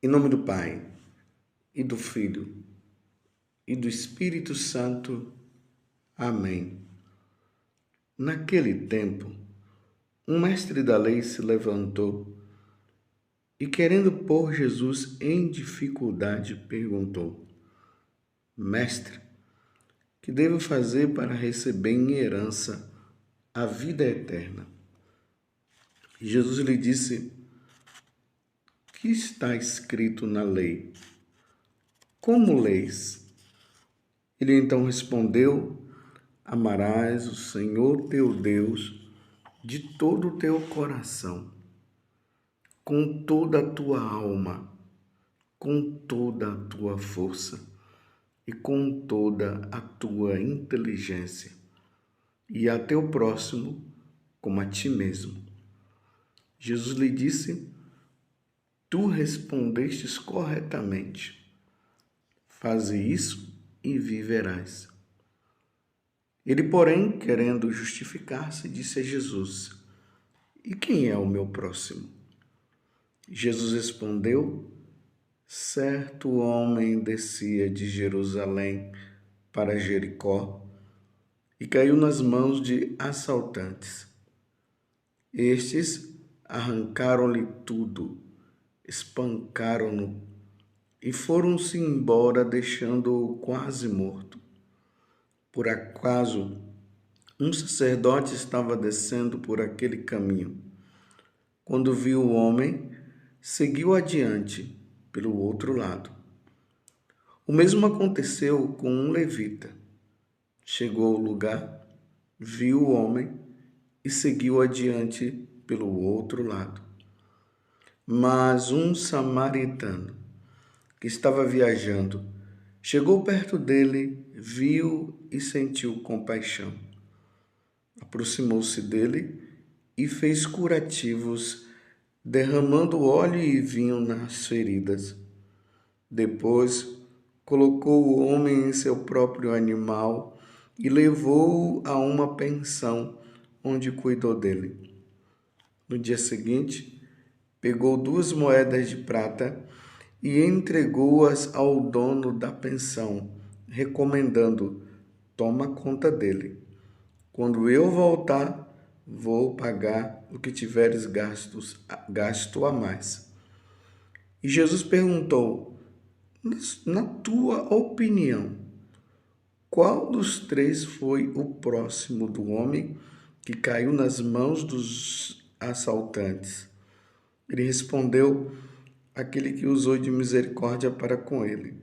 Em nome do Pai, e do Filho, e do Espírito Santo. Amém. Naquele tempo, um mestre da lei se levantou e, querendo pôr Jesus em dificuldade, perguntou: Mestre, que devo fazer para receber em herança a vida eterna? Jesus lhe disse: que está escrito na lei? Como leis? Ele então respondeu: amarás o Senhor teu Deus de todo o teu coração, com toda a tua alma, com toda a tua força e com toda a tua inteligência, e a teu próximo como a ti mesmo. Jesus lhe disse: tu respondestes corretamente. Faze isso e viverás. Ele, porém, querendo justificar-se, disse a Jesus: e quem é o meu próximo? Jesus respondeu: certo homem descia de Jerusalém para Jericó e caiu nas mãos de assaltantes. Estes arrancaram-lhe tudo, espancaram-no e foram-se embora, deixando-o quase morto. Por acaso, um sacerdote estava descendo por aquele caminho. Quando viu o homem, seguiu adiante pelo outro lado. O mesmo aconteceu com um levita. Chegou ao lugar, viu o homem e seguiu adiante pelo outro lado. Mas um samaritano que estava viajando chegou perto dele, viu e sentiu compaixão. Aproximou-se dele e fez curativos, derramando óleo e vinho nas feridas. Depois, colocou o homem em seu próprio animal e levou-o a uma pensão, onde cuidou dele. No dia seguinte, pegou 2 moedas de prata e entregou-as ao dono da pensão, recomendando: toma conta dele. Quando eu voltar, vou pagar o que tiveres gasto a mais. E Jesus perguntou: na tua opinião, qual dos 3 foi o próximo do homem que caiu nas mãos dos assaltantes? Ele respondeu: aquele que usou de misericórdia para com ele.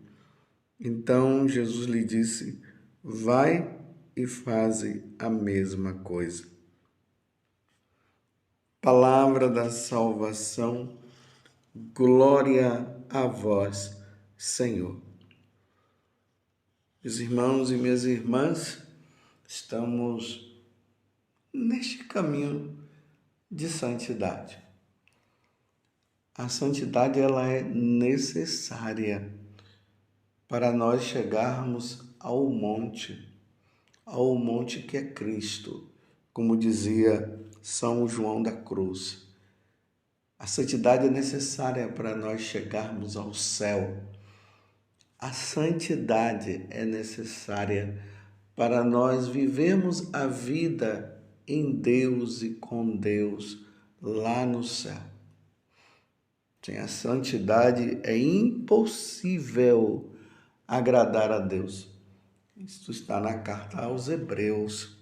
Então Jesus lhe disse: vai e faze a mesma coisa. Palavra da salvação, glória a vós, Senhor. Meus irmãos e minhas irmãs, estamos neste caminho de santidade. A santidade, ela é necessária para nós chegarmos ao monte que é Cristo, como dizia São João da Cruz. A santidade é necessária para nós chegarmos ao céu. A santidade é necessária para nós vivermos a vida em Deus e com Deus lá no céu. Sem a santidade é impossível agradar a Deus. Isso está na carta aos Hebreus.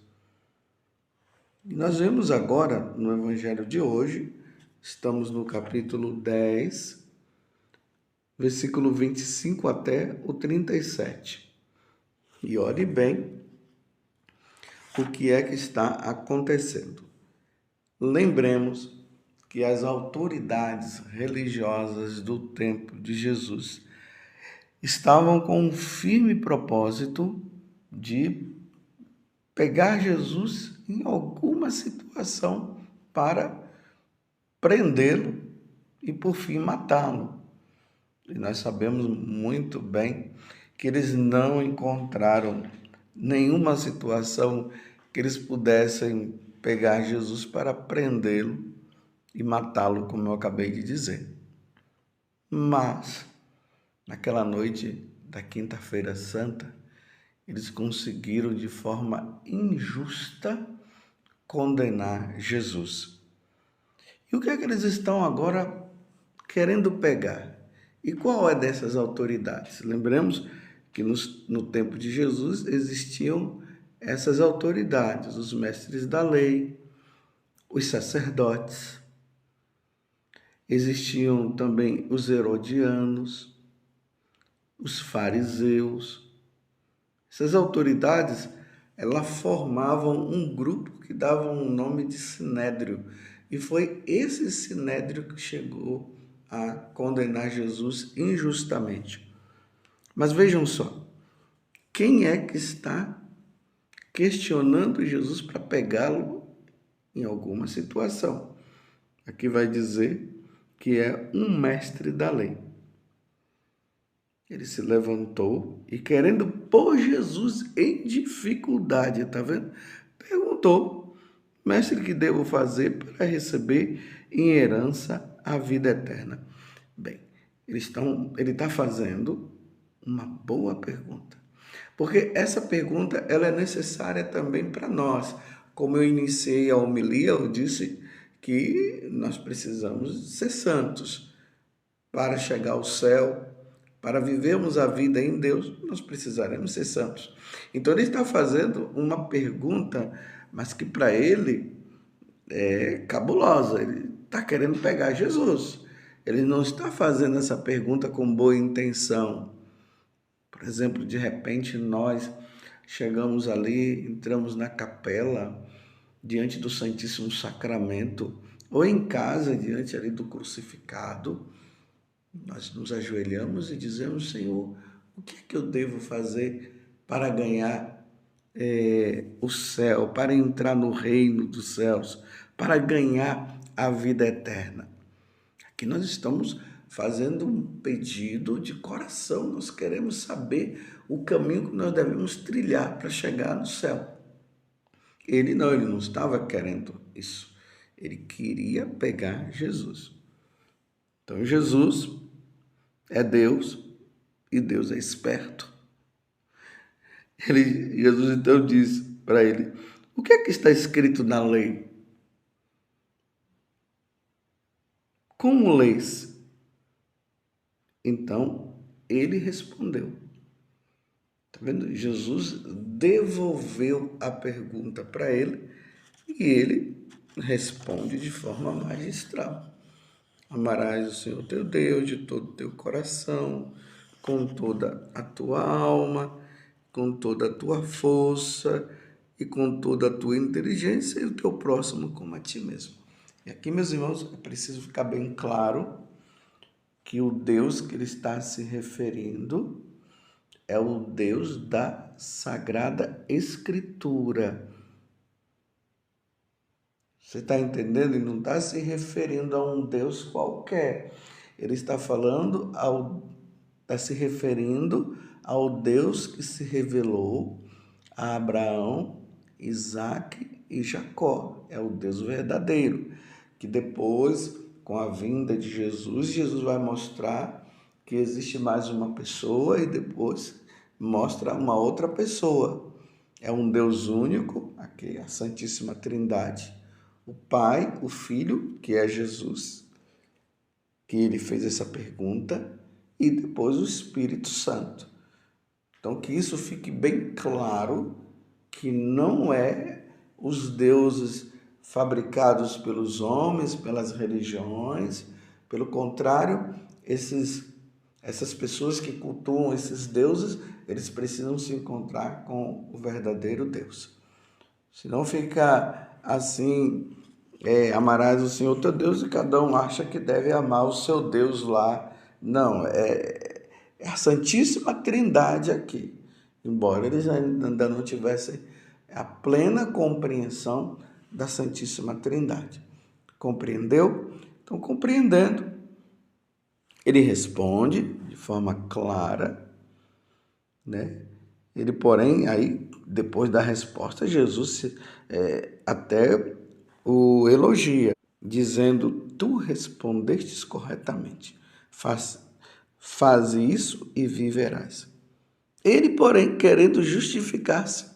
E nós vemos agora no Evangelho de hoje, estamos no capítulo 10, versículo 25 até o 37. E olhe bem o que é que está acontecendo. Lembremos que as autoridades religiosas do tempo de Jesus estavam com um firme propósito de pegar Jesus em alguma situação para prendê-lo e, por fim, matá-lo. E nós sabemos muito bem que eles não encontraram nenhuma situação que eles pudessem pegar Jesus para prendê-lo e matá-lo, como eu acabei de dizer. Mas, naquela noite da Quinta-feira Santa, eles conseguiram de forma injusta condenar Jesus. E o que é que eles estão agora querendo pegar? E qual é dessas autoridades? Lembramos que no tempo de Jesus existiam essas autoridades, os mestres da lei, os sacerdotes, existiam também os herodianos, os fariseus. Essas autoridades, elas formavam um grupo que dava um nome de sinédrio. E foi esse sinédrio que chegou a condenar Jesus injustamente. Mas vejam só, quem é que está questionando Jesus para pegá-lo em alguma situação? Aqui vai dizer que é um mestre da lei. Ele se levantou e, querendo pôr Jesus em dificuldade, tá vendo? Perguntou: mestre, que devo fazer para receber em herança a vida eterna? Bem, ele está fazendo uma boa pergunta, porque essa pergunta ela é necessária também para nós. Como eu iniciei a homilia, eu disse que nós precisamos ser santos para chegar ao céu. Para vivermos a vida em Deus, nós precisaremos ser santos. Então, ele está fazendo uma pergunta, mas que para ele é cabulosa. Ele está querendo pegar Jesus. Ele não está fazendo essa pergunta com boa intenção. Por exemplo, de repente nós chegamos ali, entramos na capela, diante do Santíssimo Sacramento, ou em casa, diante ali do crucificado, nós nos ajoelhamos e dizemos: Senhor, o que é que eu devo fazer para ganhar o céu, para entrar no reino dos céus, para ganhar a vida eterna? Aqui nós estamos fazendo um pedido de coração, nós queremos saber o caminho que nós devemos trilhar para chegar no céu. Ele não estava querendo isso, ele queria pegar Jesus. Então Jesus é Deus e Deus é esperto. Jesus então diz para ele: o que é que está escrito na lei? Como lês? Então ele respondeu. Está vendo? Jesus devolveu a pergunta para ele e ele responde de forma magistral. Amarás o Senhor teu Deus de todo o teu coração, com toda a tua alma, com toda a tua força e com toda a tua inteligência, e o teu próximo como a ti mesmo. E aqui, meus irmãos, é preciso ficar bem claro que o Deus que ele está se referindo é o Deus da Sagrada Escritura. Você está entendendo? Ele não está se referindo a um Deus qualquer. Ele está se referindo ao Deus que se revelou a Abraão, Isaque e Jacó. É o Deus verdadeiro, que depois, com a vinda de Jesus, Jesus vai mostrar que existe mais uma pessoa e depois mostra uma outra pessoa. É um Deus único, aqui a Santíssima Trindade. O Pai, o Filho, que é Jesus, que ele fez essa pergunta, e depois o Espírito Santo. Então, que isso fique bem claro, que não é os deuses fabricados pelos homens, pelas religiões. Pelo contrário, essas pessoas que cultuam esses deuses, eles precisam se encontrar com o verdadeiro Deus. Senão fica assim, amarás o Senhor teu Deus e cada um acha que deve amar o seu Deus lá. Não, é a Santíssima Trindade aqui. Embora eles ainda não tivessem a plena compreensão da Santíssima Trindade. Compreendeu? Então, compreendendo, ele responde de forma clara, né? Ele, porém, aí, depois da resposta, Jesus até o elogia, dizendo: tu respondestes corretamente. Faze isso e viverás. Ele, porém, querendo justificar-se,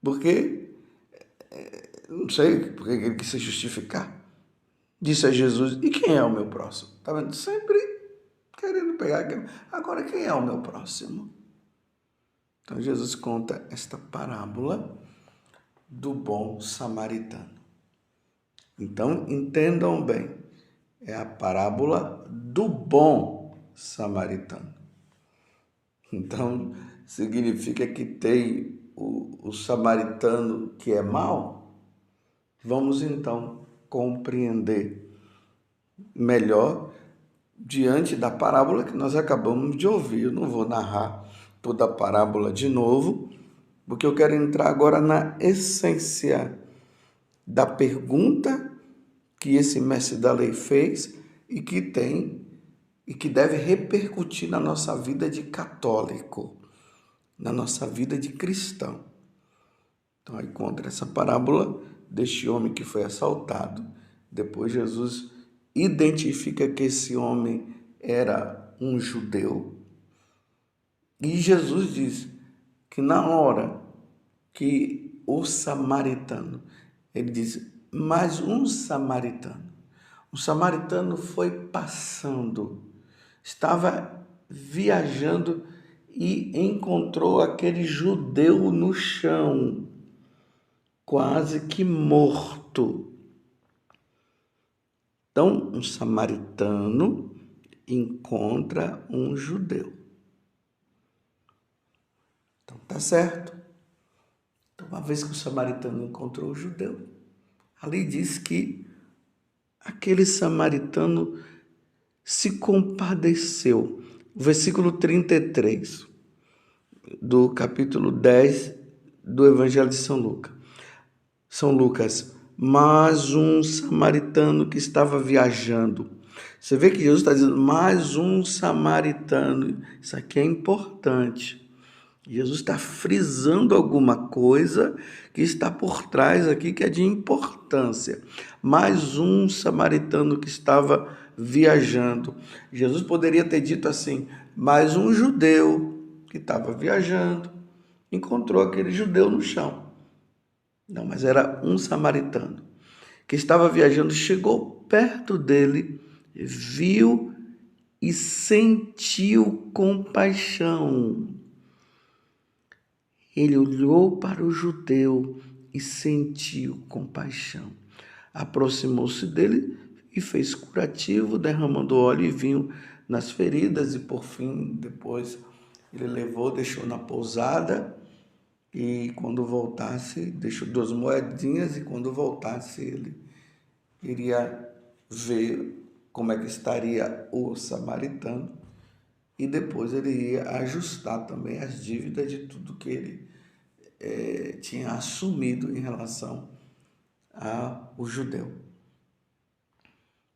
porque, não sei porque ele quis se justificar, disse a Jesus, e quem é o meu próximo? Está vendo? Sempre querendo pegar aquilo. Agora, quem é o meu próximo? Então, Jesus conta esta parábola do bom samaritano. Então, entendam bem, é a parábola do bom samaritano. Então, significa que tem o samaritano que é mau? Vamos, então, compreender melhor diante da parábola que nós acabamos de ouvir. Eu não vou narrar toda a parábola de novo, porque eu quero entrar agora na essência da pergunta que esse mestre da lei fez e que deve repercutir na nossa vida de católico, na nossa vida de cristão. Então, aí conta essa parábola deste homem que foi assaltado. Depois Jesus identifica que esse homem era um judeu. E Jesus diz que na hora que o samaritano, ele diz, mas um samaritano. O samaritano foi passando, estava viajando e encontrou aquele judeu no chão, quase que morto. Então, um samaritano encontra um judeu. Então, tá certo. Então, uma vez que o samaritano encontrou o judeu, ali diz que aquele samaritano se compadeceu. Versículo 33 do capítulo 10 do Evangelho de São Lucas. São Lucas, mas um samaritano que estava viajando. Você vê que Jesus está dizendo, mais um samaritano. Isso aqui é importante. Jesus está frisando alguma coisa que está por trás aqui, que é de importância. Mais um samaritano que estava viajando. Jesus poderia ter dito assim, mais um judeu que estava viajando, encontrou aquele judeu no chão. Não, mas era um samaritano que estava viajando, chegou perto dele, viu e sentiu compaixão. Ele olhou para o judeu e sentiu compaixão. Aproximou-se dele e fez curativo, derramando óleo e vinho nas feridas e, por fim, depois ele levou, deixou na pousada e quando voltasse, deixou 2 moedinhas e quando voltasse ele iria ver como é que estaria o samaritano e depois ele ia ajustar também as dívidas de tudo que ele tinha assumido em relação ao judeu.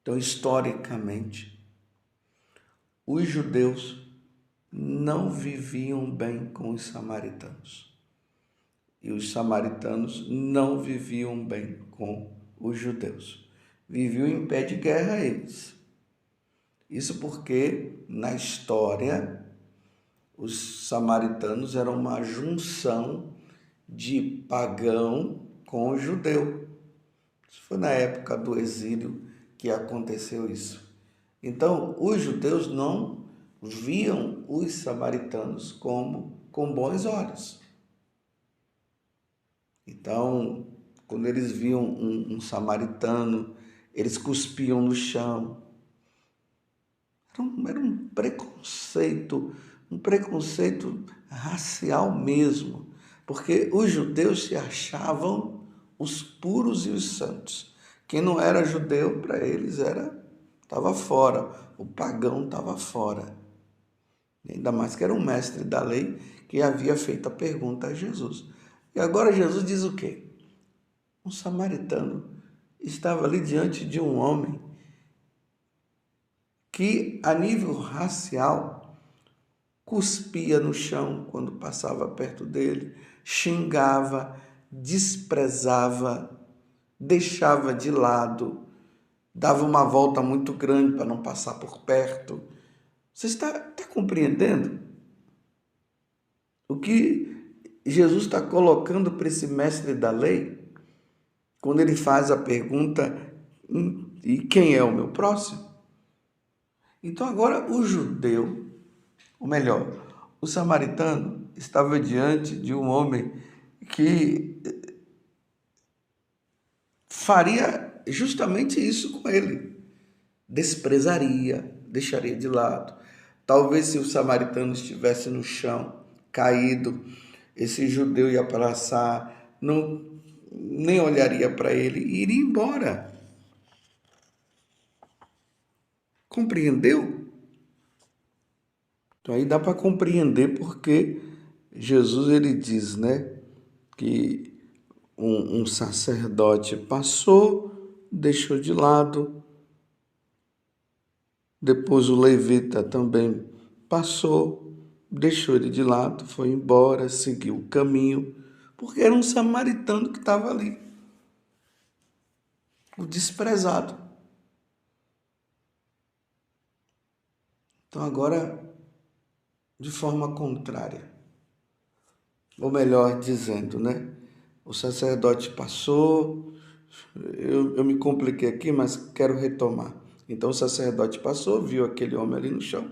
Então, historicamente, os judeus não viviam bem com os samaritanos. E os samaritanos não viviam bem com os judeus. Viviam em pé de guerra eles. Isso porque, na história, os samaritanos eram uma junção de pagão com judeu. Isso foi na época do exílio que aconteceu isso. Então, os judeus não viam os samaritanos com bons olhos. Então, quando eles viam um samaritano, eles cuspiam no chão. Era um preconceito racial mesmo, porque os judeus se achavam os puros e os santos. Quem não era judeu, para eles estava fora, o pagão estava fora. Ainda mais que era um mestre da lei que havia feito a pergunta a Jesus. E agora Jesus diz o quê? Um samaritano estava ali diante de um homem que, a nível racial, cuspia no chão quando passava perto dele, xingava, desprezava, deixava de lado, dava uma volta muito grande para não passar por perto. Você está compreendendo o que Jesus está colocando para esse mestre da lei quando ele faz a pergunta: e quem é o meu próximo? Então agora o judeu, ou melhor, o samaritano, estava diante de um homem que faria justamente isso com ele. Desprezaria, deixaria de lado. Talvez se o samaritano estivesse no chão, caído, esse judeu ia passar, não, nem olharia para ele e iria embora. Compreendeu? Então aí dá para compreender porque Jesus ele diz, né, que um sacerdote passou, deixou de lado, depois o levita também passou, deixou ele de lado, foi embora, seguiu o caminho, porque era um samaritano que estava ali, o desprezado. Então agora, de forma contrária, ou melhor dizendo, né? O sacerdote passou, eu me compliquei aqui, mas quero retomar. Então o sacerdote passou, viu aquele homem ali no chão.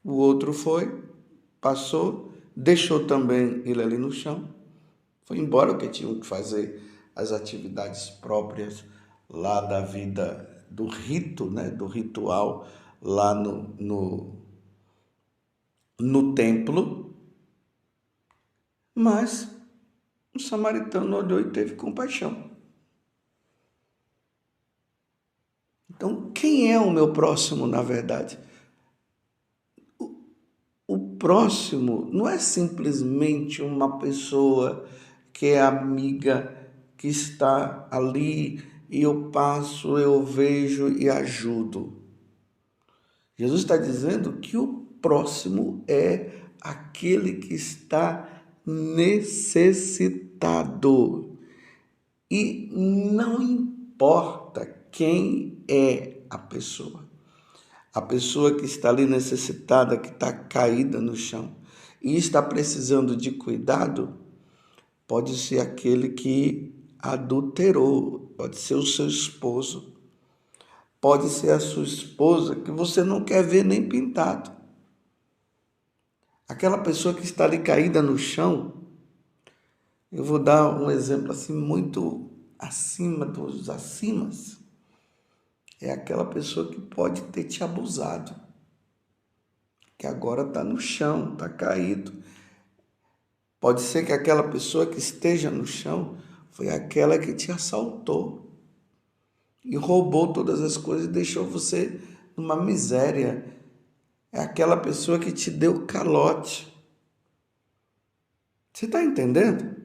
O outro foi, passou, deixou também ele ali no chão, foi embora, porque tinham que fazer as atividades próprias lá da vida, do rito, né? Do ritual lá no templo, mas o samaritano olhou e teve compaixão. Então, quem é o meu próximo, na verdade? O próximo não é simplesmente uma pessoa que é amiga, que está ali e eu passo, eu vejo e ajudo. Jesus está dizendo que o próximo é aquele que está necessitado. E não importa quem é a pessoa. A pessoa que está ali necessitada, que está caída no chão e está precisando de cuidado, pode ser aquele que adulterou, pode ser o seu esposo, pode ser a sua esposa que você não quer ver nem pintado. Aquela pessoa que está ali caída no chão, eu vou dar um exemplo assim muito acima dos acimas. É aquela pessoa que pode ter te abusado, que agora está no chão, está caído. Pode ser que aquela pessoa que esteja no chão foi aquela que te assaltou e roubou todas as coisas e deixou você numa miséria. É aquela pessoa que te deu calote. Você está entendendo?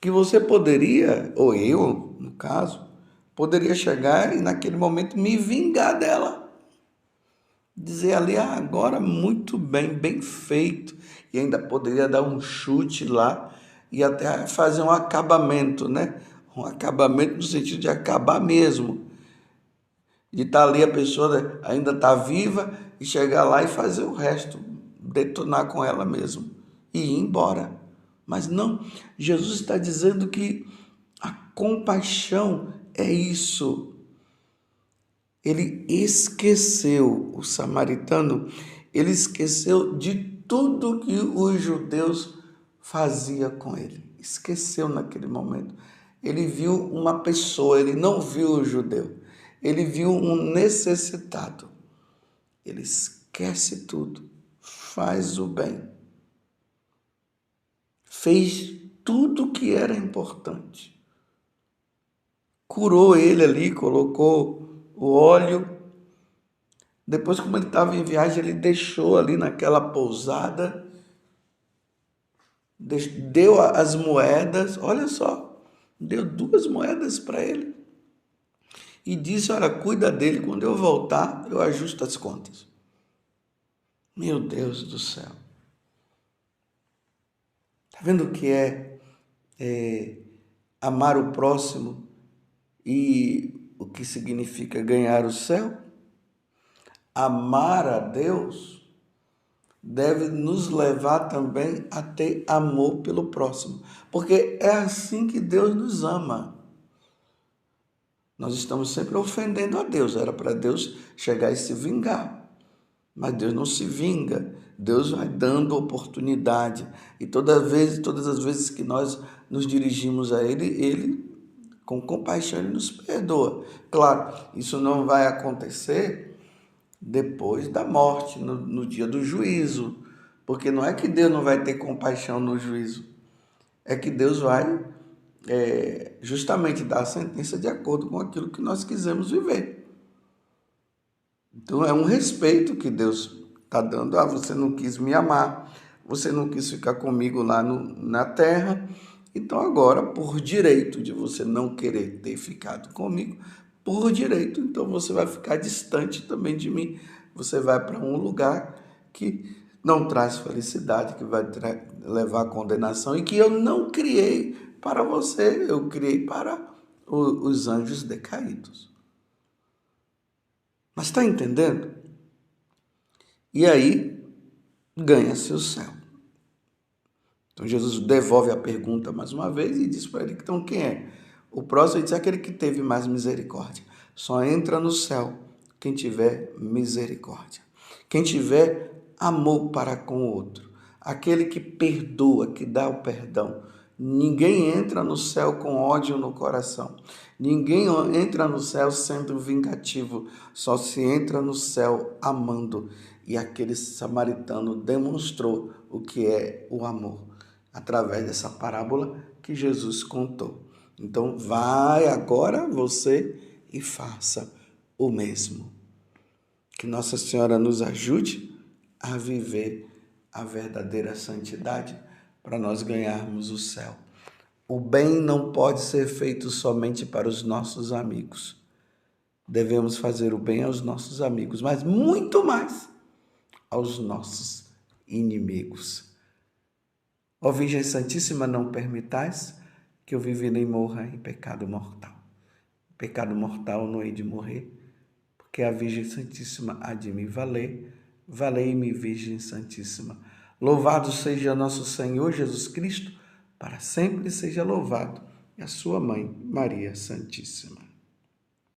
Que você poderia, ou eu, no caso, poderia chegar e naquele momento me vingar dela. Dizer ali, agora muito bem, bem feito. E ainda poderia dar um chute lá e até fazer um acabamento, né? Um acabamento no sentido de acabar mesmo. De estar ali a pessoa ainda está viva e chegar lá e fazer o resto, detonar com ela mesmo e ir embora. Mas não, Jesus está dizendo que a compaixão é isso. Ele esqueceu, o samaritano, ele esqueceu de tudo que os judeus faziam com ele. Esqueceu naquele momento. Ele viu uma pessoa, ele não viu o judeu. Ele viu um necessitado. Ele esquece tudo, faz o bem. Fez tudo o que era importante. Curou ele ali, colocou o óleo. Depois, como ele estava em viagem, ele deixou ali naquela pousada, deu as moedas, olha só, deu 2 moedas para ele e disse, olha, cuida dele, quando eu voltar, eu ajusto as contas. Meu Deus do céu. Está vendo o que é amar o próximo e o que significa ganhar o céu? amar a Deus deve nos levar também a ter amor pelo próximo, porque é assim que Deus nos ama. Nós estamos sempre ofendendo a Deus, era para Deus chegar e se vingar, mas Deus não se vinga, Deus vai dando oportunidade, e todas as vezes que nós nos dirigimos a Ele, com compaixão, Ele nos perdoa. Claro, isso não vai acontecer depois da morte, no dia do juízo, porque não é que Deus não vai ter compaixão no juízo, é que Deus vai justamente dar a sentença de acordo com aquilo que nós quisemos viver. Então é um respeito que Deus está dando. Você não quis me amar, você não quis ficar comigo lá na terra, então agora, por direito de você não querer ter ficado comigo, por direito, então você vai ficar distante também de mim. Você vai para um lugar que não traz felicidade, que vai levar à condenação e que eu não criei para você, eu criei para os anjos decaídos. Mas está entendendo? E aí ganha-se o céu. Então Jesus devolve a pergunta mais uma vez e diz para ele, então quem é? O próximo diz aquele que teve mais misericórdia. Só entra no céu quem tiver misericórdia. Quem tiver amor para com o outro. Aquele que perdoa, que dá o perdão. Ninguém entra no céu com ódio no coração. Ninguém entra no céu sendo vingativo. Só se entra no céu amando. E aquele samaritano demonstrou o que é o amor, através dessa parábola que Jesus contou. Então, vai agora você e faça o mesmo. Que Nossa Senhora nos ajude a viver a verdadeira santidade para nós ganharmos o céu. O bem não pode ser feito somente para os nossos amigos. Devemos fazer o bem aos nossos amigos, mas muito mais aos nossos inimigos. Ó Virgem Santíssima, não permitais que eu viva nem morra em pecado mortal. Pecado mortal não hei de morrer, porque a Virgem Santíssima há de me valer. Valei-me, Virgem Santíssima. Louvado seja nosso Senhor Jesus Cristo, para sempre seja louvado, e a sua mãe, Maria Santíssima.